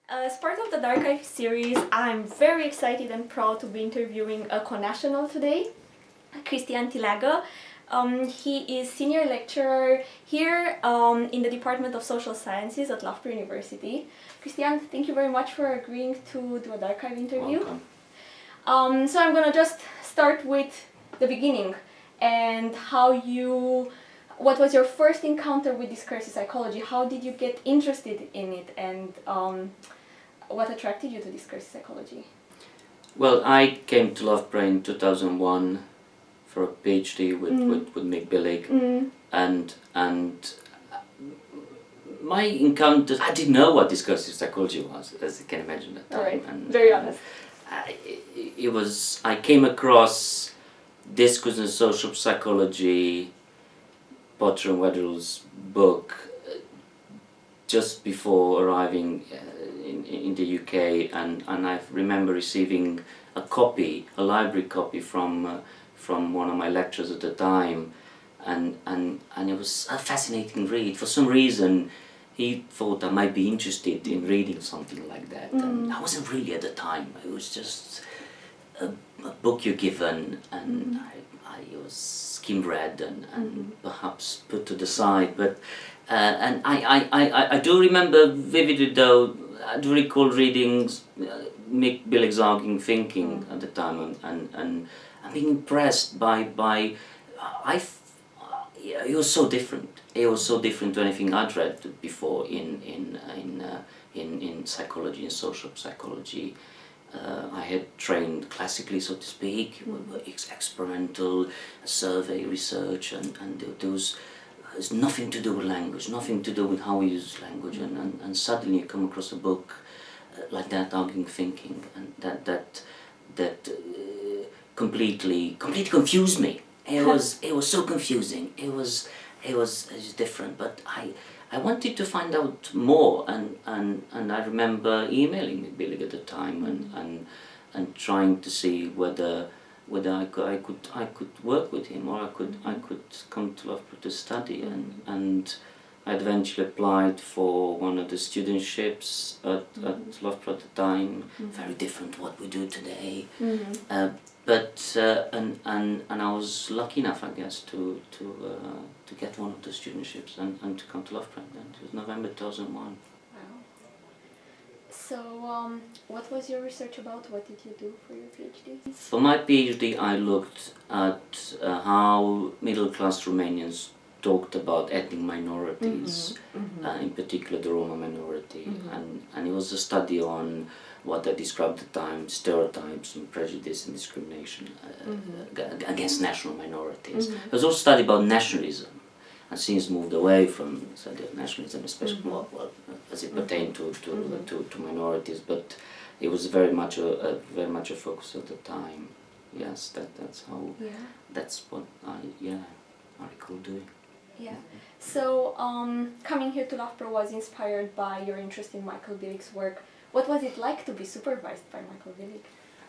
As part of the DARGchive series, I'm very excited and proud to be interviewing a co-national today, Cristian Tileaga. He is senior lecturer here in the Department of Social Sciences at Loughborough University. Cristian, thank you very much for agreeing to do a DARGchive interview. Welcome. So I'm gonna just start with the beginning and what was your first encounter with discursive psychology? How did you get interested in it, and what attracted you to discursive psychology? Well, I came to Loughborough in 2001 for a PhD with Michael Billig, and my encounters, I didn't know what discursive psychology was, as you can imagine at the time. Right. Very honest. I came across Discursive social psychology, Potter and Wedderall's book, just before arriving in the UK, and I remember receiving a library copy from one of my lecturers at the time, and it was a fascinating read. For some reason, he thought I might be interested in reading something like that, and I wasn't really at the time. It was just a book you're given, and I was skim-read and perhaps put to the side, but and I do remember vividly, though. I do recall reading Mick Billig's Arguing Thinking at the time, and I'm being impressed by it was so different. It was so different to anything I'd read before in psychology and social psychology. I had trained classically, so to speak, experimental survey research, and there was nothing to do with language, nothing to do with how we use language, and suddenly you come across a book like that, Arguing Thinking, and that completely confused me. It was so confusing. It was different, but I wanted to find out more, and I remember emailing Billig at the time and trying to see whether I could work with him, or I could come to Loughborough to study, and I eventually applied for one of the studentships at Loughborough at the time. Very different to what we do today. But I was lucky enough, I guess, to get one of the studentships and to come to Loughborough. Then it was November 2001. Wow. So, what was your research about? What did you do for your PhD? For my PhD, I looked at how middle-class Romanians talked about ethnic minorities, in particular the Roma minority, and it was a study on what I described at the time, stereotypes and prejudice and discrimination against national minorities. It was also a study about nationalism, and since moved away from study of nationalism, especially well, as it pertained to minorities, but it was very much a focus at the time. Yes, that's what I recall doing. Yeah. So, coming here to Loughborough was inspired by your interest in Michael Billig's work. What was it like to be supervised by Michael Billig?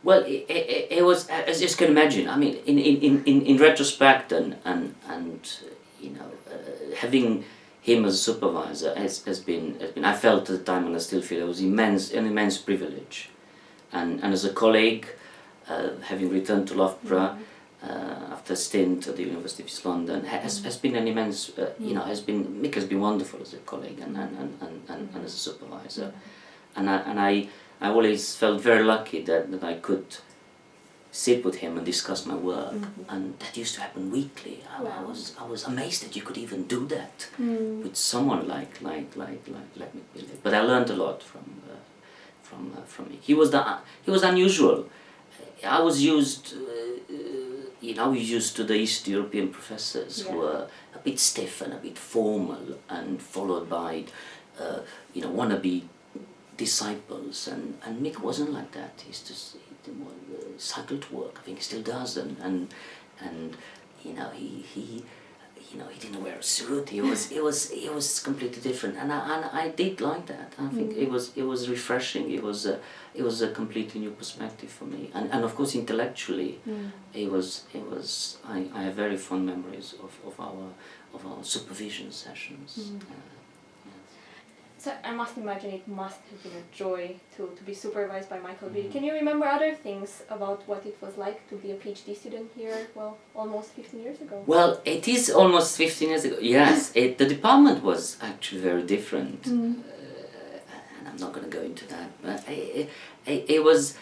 Well, it was, as you can imagine. I mean, in retrospect, and you know, having him as a supervisor has been. I felt at the time, and I still feel, it was an immense privilege, and as a colleague, having returned to Loughborough. After a stint at the University of East London, has been an immense, Mick has been wonderful as a colleague and as a supervisor, and I always felt very lucky that I could sit with him and discuss my work, and that used to happen weekly. I was amazed that you could even do that with someone like Mick Billig. But I learned a lot from Mick. He was unusual. I was used to the East European professors who were a bit stiff and a bit formal, and followed by, wannabe disciples. And Mick wasn't like that. He cycled to work. I think he still does. And he didn't wear a suit. It was completely different. And I did like that. I think it was refreshing. It was a completely new perspective for me. And of course intellectually, I have very fond memories of our supervision sessions. So I must imagine it must have been a joy to be supervised by Michael Billig. Can you remember other things about what it was like to be a PhD student here, well, almost 15 years ago? Well, it is almost 15 years ago. Yes, the department was actually very different. And I'm not going to go into that. But it was...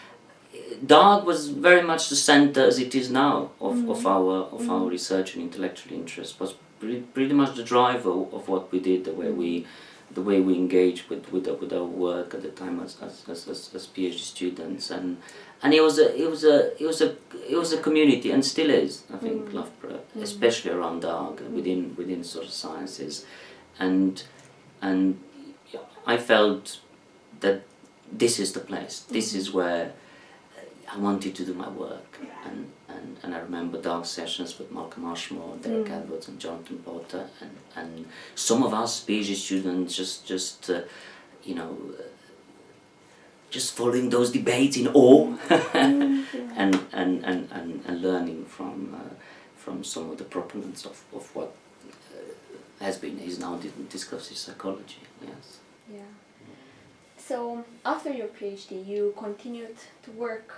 DARG was very much the center, as it is now, of our research and intellectual interest. Was pretty much the driver of what we did, the way we engaged with our work at the time as PhD students, and it was a community, and still is, I think, Loughborough, especially around DARG, within social sciences, and I felt that this is the place. This is where I wanted to do my work, and I remember dark sessions with Malcolm Ashmore, Derek Edwards and Jonathan Potter, and some of us PhD students just just following those debates in awe, and learning from some of the proponents of what is now discursive psychology. Yes. Yeah. So after your PhD, you continued to work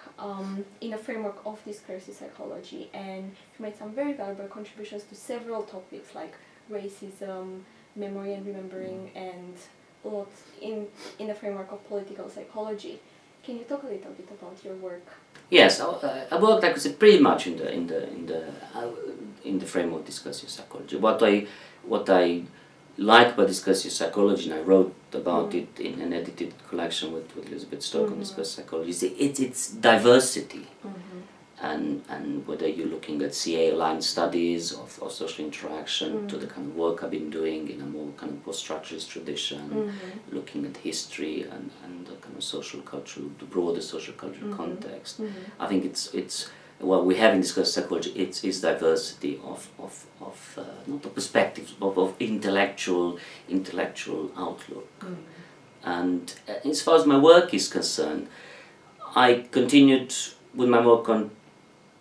in a framework of discursive psychology, and you made some very valuable contributions to several topics like racism, memory and remembering, and a lot in the framework of political psychology. Can you talk a little bit about your work? Yes, I worked, like I said, pretty much in the framework of discursive psychology. What I like about discursive psychology, and I wrote about it in an edited collection with Elizabeth Stoke on discursive psychology, is its diversity. And whether you're looking at CA-aligned studies of social interaction to the kind of work I've been doing in a more kind of post-structuralist tradition, looking at history and the kind of social cultural, the broader social cultural context. I think it's what we have in discursive psychology. It's diversity of not the perspectives, but of intellectual outlook. And as far as my work is concerned, I continued with my work on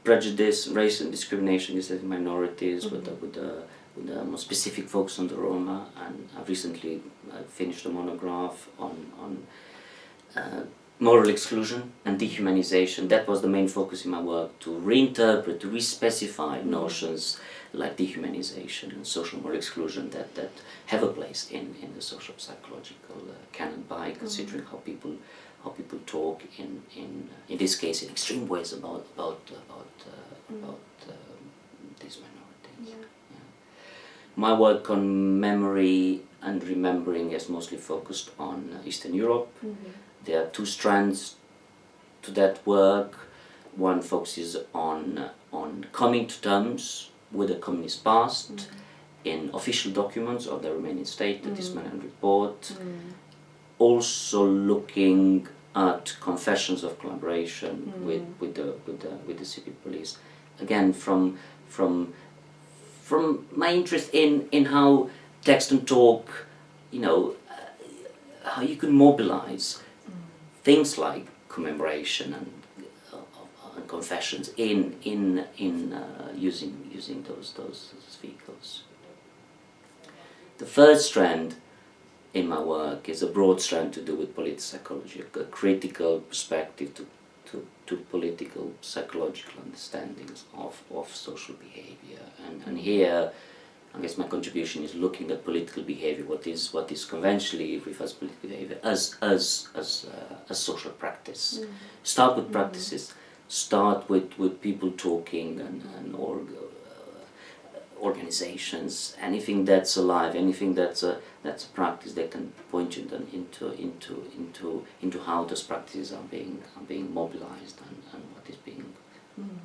prejudice, race and discrimination against minorities, with a more specific focus on the Roma, and I've recently finished a monograph on moral exclusion and dehumanization. That was the main focus in my work, to reinterpret, to respecify notions like dehumanization and social moral exclusion that have a place in the social psychological canon, by considering how people talk in this case in extreme ways about these minorities. Yeah. Yeah. My work on memory and remembering is mostly focused on Eastern Europe. There are two strands to that work. One focuses on coming to terms with the communist past in official documents of the Romanian state, the Disciplinary Report. Also looking at confessions of collaboration with the secret police. Again, from my interest in how text and talk, how you can mobilize things like commemoration and confessions in using those vehicles. The third strand in my work is a broad strand to do with political psychology, a critical perspective to political psychological understandings of social behavior, and here I guess my contribution is looking at political behavior, what is conventionally referred to political behavior as social practice. Start with practices, start with people talking and organizations, anything that's alive, anything that's a practice, they can point you then into how those practices are being mobilized and what is being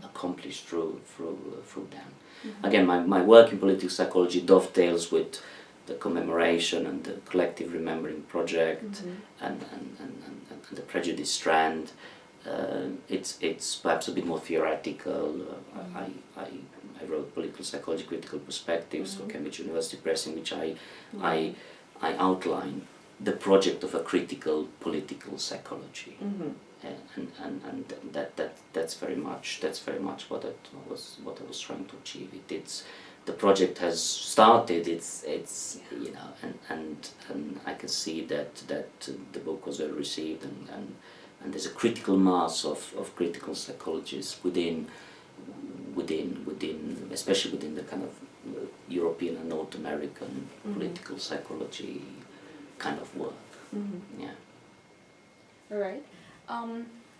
accomplished through them. Again, my work in political psychology dovetails with the commemoration and the collective remembering project and the prejudice strand. It's perhaps a bit more theoretical. I wrote Political Psychology Critical Perspectives for Cambridge University Press, in which I outline the project of a critical political psychology, and that's very much what I was trying to achieve. the project has started, it's you know, and I can see that the book was well received, and there's a critical mass of critical psychologists within especially within the kind of European and North American political psychology kind of work. Yeah. All right.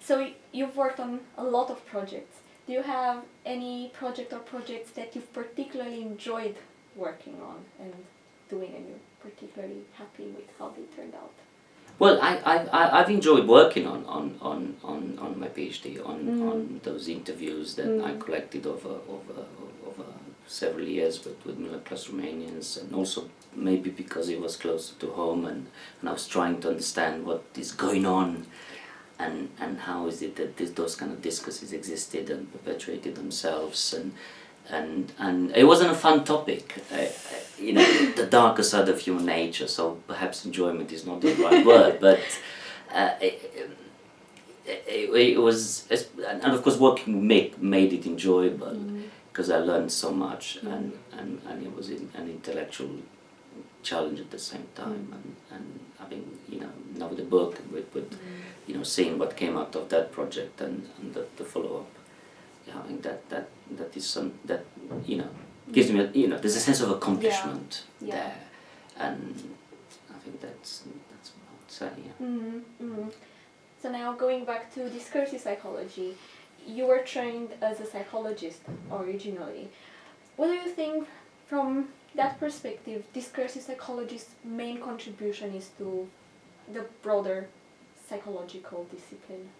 So you've worked on a lot of projects. Do you have any project or projects that you've particularly enjoyed working on and doing, and you're particularly happy with how they turned out? Well, I've enjoyed working on my PhD, on those interviews that I collected over several years with middle-class Romanians, and also maybe because it was closer to home, and I was trying to understand what is going on, and how is it that those kind of discourses existed and perpetuated themselves, and it wasn't a fun topic, you know, the darker side of human nature, so perhaps enjoyment is not the right word, but it was, and of course working made it enjoyable, because I learned so much, and it was an intellectual challenge at the same time, and having, you know, now the book with you know, seeing what came out of that project and the follow-up, I think that is some that, you know, gives me, you know, there's a sense of accomplishment there, and I think that's what I would say. Yeah. So now going back to discursive psychology, you were trained as a psychologist originally. What do you think, from that perspective, discursive psychology's main contribution is to the broader psychological discipline?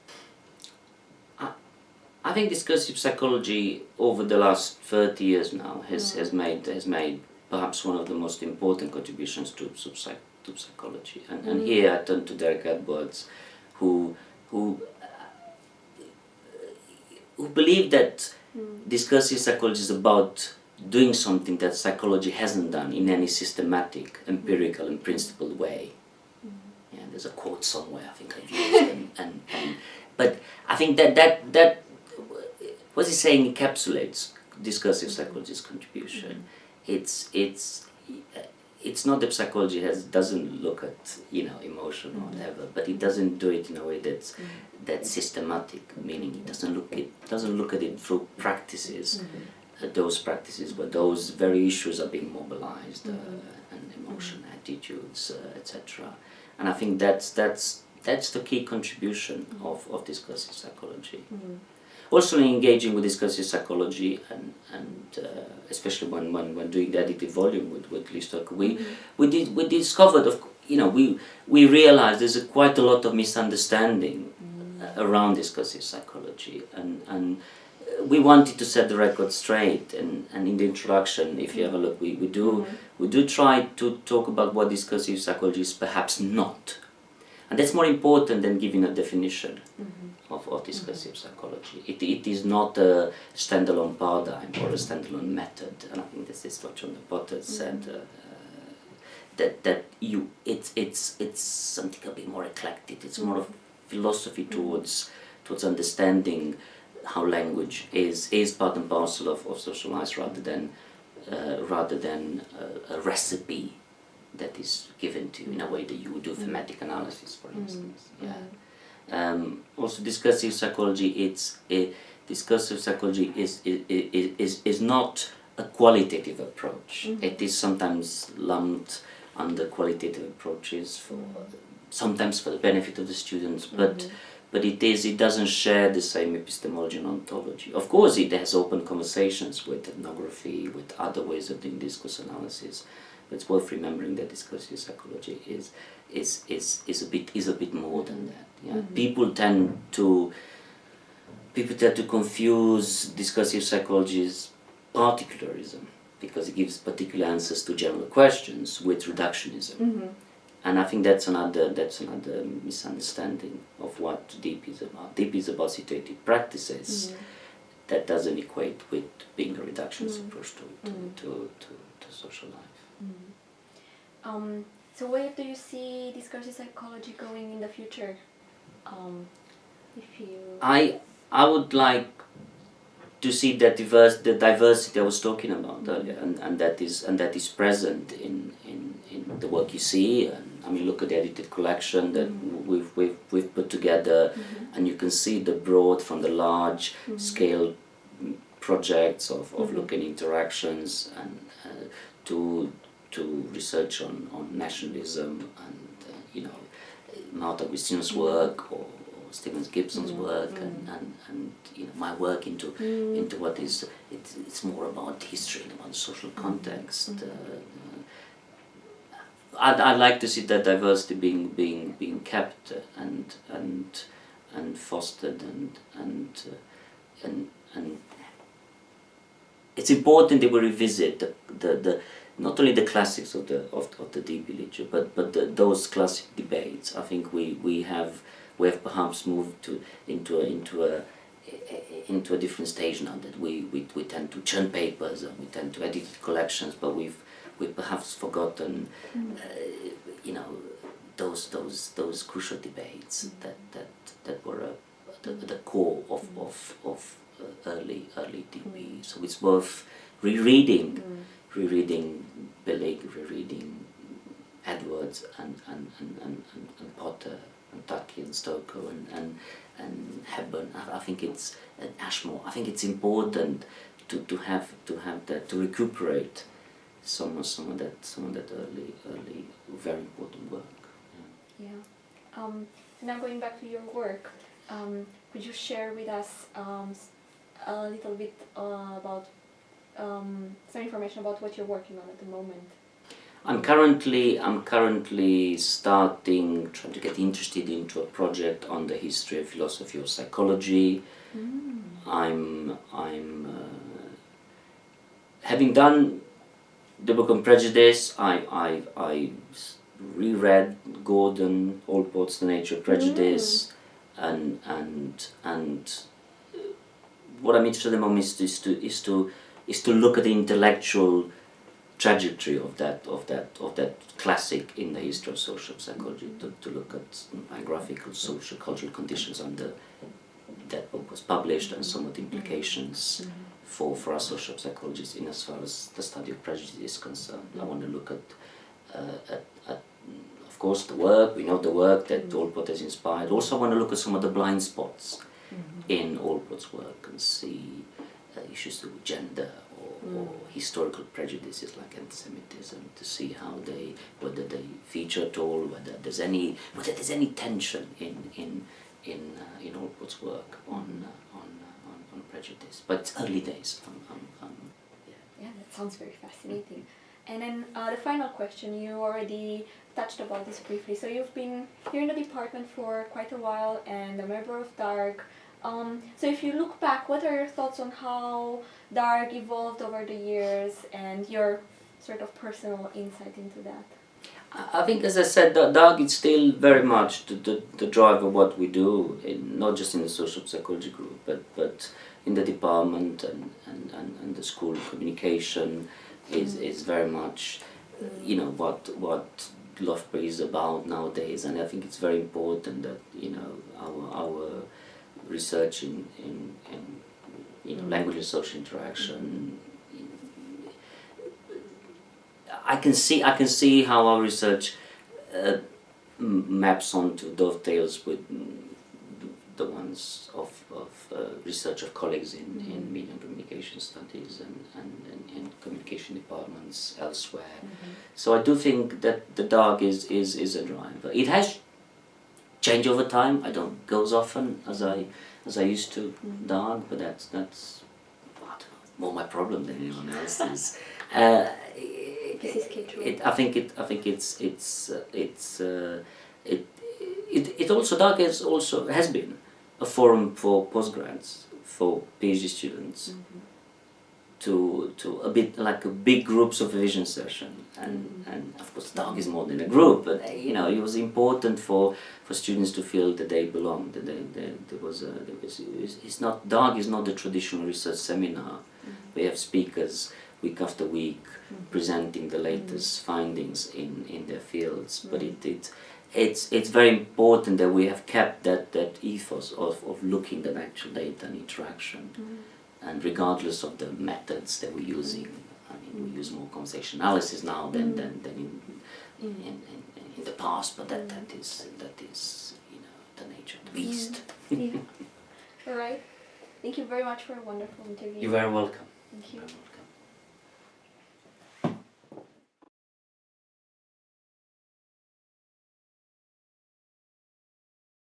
I think discursive psychology over the last 30 years now has made perhaps one of the most important contributions to psychology. And here I turn to Derek Edwards, who believed that discursive psychology is about doing something that psychology hasn't done in any systematic, empirical and principled way. Yeah, there's a quote somewhere I think I've used, but I think that what he's saying encapsulates discursive psychology's contribution. It's not that psychology doesn't look at, you know, emotion or whatever, but it doesn't do it in a way that's systematic, meaning it doesn't look at it through practices, those practices where those very issues are being mobilized, and emotion, attitudes, etc. And I think that's the key contribution of discursive psychology. Also, in engaging with discursive psychology, and especially when doing the edited volume with Listock, we discovered, you know, we realized there's quite a lot of misunderstanding around discursive psychology, and we wanted to set the record straight. And in the introduction, if you have a look, we do try to talk about what discursive psychology is perhaps not. And that's more important than giving a definition of discursive psychology. It is not a standalone paradigm or a standalone method, and I think this is what John Potter said. It's something a bit more eclectic. It's more of philosophy towards understanding how language is part and parcel of social life, rather than a recipe that is given to you in a way that you would do thematic analysis, for instance. Also, discursive psychology is not a qualitative approach. It is sometimes lumped under qualitative approaches sometimes for the benefit of the students, but it doesn't share the same epistemology and ontology. Of course, it has open conversations with ethnography, with other ways of doing discourse analysis. But it's worth remembering that discursive psychology is a bit more than that. Yeah? People tend to confuse discursive psychology's particularism, because it gives particular answers to general questions, with reductionism. And I think that's another misunderstanding of what DEEP is about. DEEP is about situated practices that doesn't equate with being a reductionist approach to social life. So where do you see discursive psychology going in the future? I would like to see that the diversity I was talking about earlier, and that is present in the work you see. And I mean, look at the edited collection that we've put together, and you can see the broad from the large scale projects of looking interactions and to research on nationalism and Martha Agustino's work or Stephen Gibson's work and my work into what is it's more about history and about social context. I'd like to see that diversity being kept and fostered and it's important that we revisit the not only the classics of the deep literature, but those classic debates. I think we have perhaps moved into a different stage now, that we tend to churn papers and we tend to edit collections, but we've perhaps forgotten those crucial debates that were at the core of early DB. So it's worth rereading Billig, rereading Edwards and Potter and Tuckey and Stoker and Hepburn. I think it's Ashmore. I think it's important to have that, to recuperate some of that early very important work. Yeah. Now going back to your work, could you share with us a little bit about some information about what you're working on at the moment? I'm currently trying to get interested into a project on the history of philosophy of psychology. I'm having done the book on prejudice. I reread Gordon Allport's The Nature of Prejudice, and what I'm interested in the moment is to look at the intellectual trajectory of that classic in the history of social psychology, to look at biographical social cultural conditions under that book was published and some of the implications for us social psychologists in as far as the study of prejudice is concerned. I want to look at of course the work, we know the work that Allport has inspired. Also I want to look at some of the blind spots in Allport's work and see issues of gender or historical prejudices like anti-Semitism, to see how whether they feature at all, whether there's any tension in Allport's work on prejudice. But it's early days. Yeah, that sounds very fascinating. And then the final question, you already touched about this briefly. So you've been here in the department for quite a while and a member of DARG. So if you look back, what are your thoughts on how DARG evolved over the years and your sort of personal insight into that? I think, as I said, DARG is still very much the drive of what we do, not just in the social psychology group, but in the department and the school of communication is very much what Loughborough is about nowadays. And I think it's very important that our research in language and social interaction. I can see how our research maps onto dovetails with the ones of research of colleagues in media and communication studies and in communication departments elsewhere. So I do think that the DARG is a driver. It has changed over time. I don't go as often as I used to DARG, but that's I don't know, more my problem than anyone else's. I think it also DARG has been a forum for postgrads, for PhD students, to a bit like a big group supervision session, and of course DARG is more than a group, but it was important for students to feel that they belonged. That DARG is not the traditional research seminar. We have speakers week after week presenting the latest findings in their fields, but it's very important that we have kept that ethos of looking at actual data and interaction. and regardless of the methods that we're using, I mean, we use more conversation analysis now than in the past, but that is you know, the nature of the beast. Yeah. All right. Thank you very much for a wonderful interview. You're very welcome. Thank you.